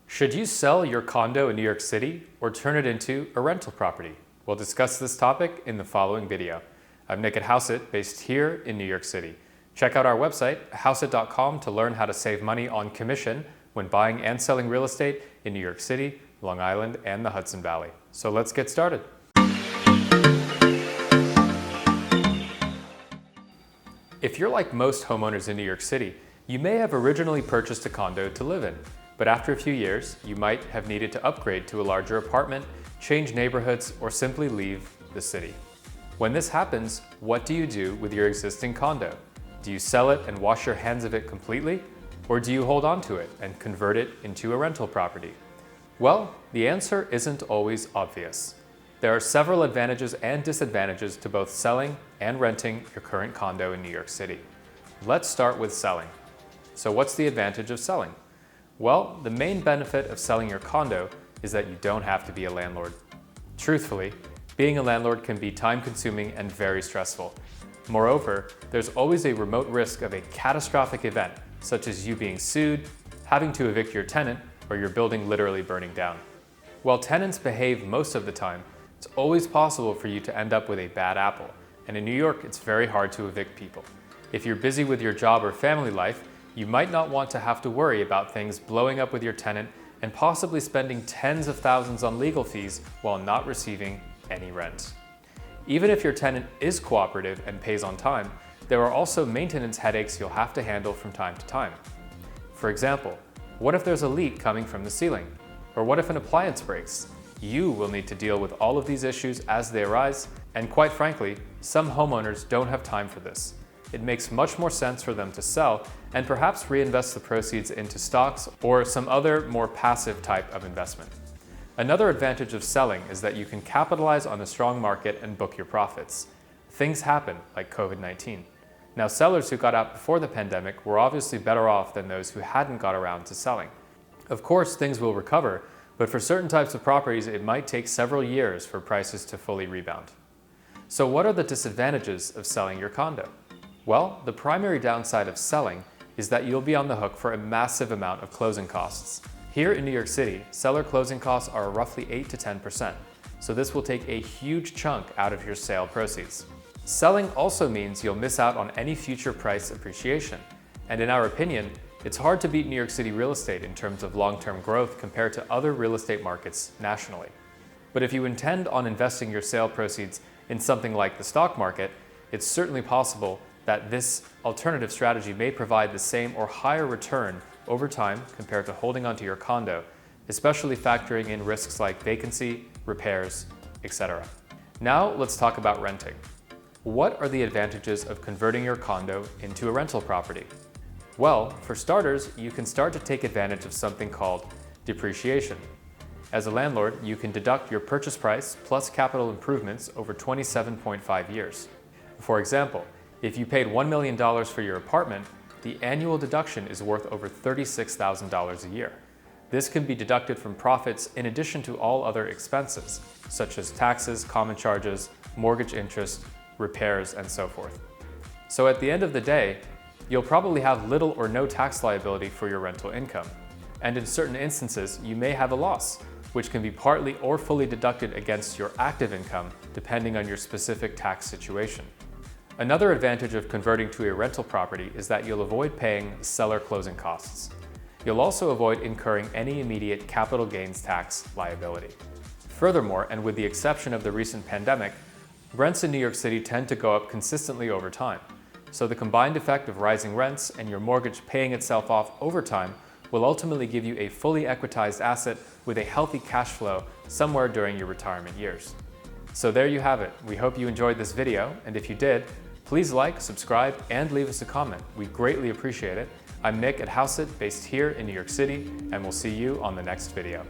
Should you sell your condo in New York City or turn it into a rental property? We'll discuss this topic in the following video. I'm Nick at Hauseit, based here in New York City. Check out our website, houseit.com, to learn how to save money on commission when buying and selling real estate in New York City, Long Island, and the Hudson Valley. So let's get started. If you're like most homeowners in New York City, you may have originally purchased a condo to live in. But after a few years, you might have needed to upgrade to a larger apartment, change neighborhoods, or simply leave the city. When this happens, what do you do with your existing condo? Do you sell it and wash your hands of it completely? Or do you hold on to it and convert it into a rental property? Well, the answer isn't always obvious. There are several advantages and disadvantages to both selling and renting your current condo in New York City. Let's start with selling. So what's the advantage of selling? Well, the main benefit of selling your condo is that you don't have to be a landlord. Truthfully, being a landlord can be time-consuming and very stressful. Moreover, there's always a remote risk of a catastrophic event, such as you being sued, having to evict your tenant, or your building literally burning down. While tenants behave most of the time, it's always possible for you to end up with a bad apple, and in New York, it's very hard to evict people. If you're busy with your job or family life, you might not want to have to worry about things blowing up with your tenant and possibly spending tens of thousands on legal fees while not receiving any rent. Even if your tenant is cooperative and pays on time, there are also maintenance headaches you'll have to handle from time to time. For example, what if there's a leak coming from the ceiling? Or what if an appliance breaks? You will need to deal with all of these issues as they arise, and quite frankly, some homeowners don't have time for this. It makes much more sense for them to sell and perhaps reinvest the proceeds into stocks or some other more passive type of investment. Another advantage of selling is that you can capitalize on a strong market and book your profits. Things happen, like COVID-19. Now, sellers who got out before the pandemic were obviously better off than those who hadn't got around to selling. Of course, things will recover, but for certain types of properties, it might take several years for prices to fully rebound. So what are the disadvantages of selling your condo? Well, the primary downside of selling is that you'll be on the hook for a massive amount of closing costs. Here in New York City, seller closing costs are roughly 8 to 10%, so this will take a huge chunk out of your sale proceeds. Selling also means you'll miss out on any future price appreciation, and in our opinion, it's hard to beat New York City real estate in terms of long-term growth compared to other real estate markets nationally. But if you intend on investing your sale proceeds in something like the stock market, it's certainly possible that this alternative strategy may provide the same or higher return over time compared to holding onto your condo, especially factoring in risks like vacancy, repairs, etc. Now let's talk about renting. What are the advantages of converting your condo into a rental property? Well, for starters, you can start to take advantage of something called depreciation. As a landlord, you can deduct your purchase price plus capital improvements over 27.5 years. For example, if you paid $1 million for your apartment, the annual deduction is worth over $36,000 a year. This can be deducted from profits in addition to all other expenses, such as taxes, common charges, mortgage interest, repairs, and so forth. So at the end of the day, you'll probably have little or no tax liability for your rental income. And in certain instances, you may have a loss, which can be partly or fully deducted against your active income, depending on your specific tax situation. Another advantage of converting to a rental property is that you'll avoid paying seller closing costs. You'll also avoid incurring any immediate capital gains tax liability. Furthermore, and with the exception of the recent pandemic, rents in New York City tend to go up consistently over time. So the combined effect of rising rents and your mortgage paying itself off over time will ultimately give you a fully equitized asset with a healthy cash flow somewhere during your retirement years. So there you have it. We hope you enjoyed this video, and if you did, please like, subscribe, and leave us a comment. We greatly appreciate it. I'm Nick at Hauseit, based here in New York City, and we'll see you on the next video.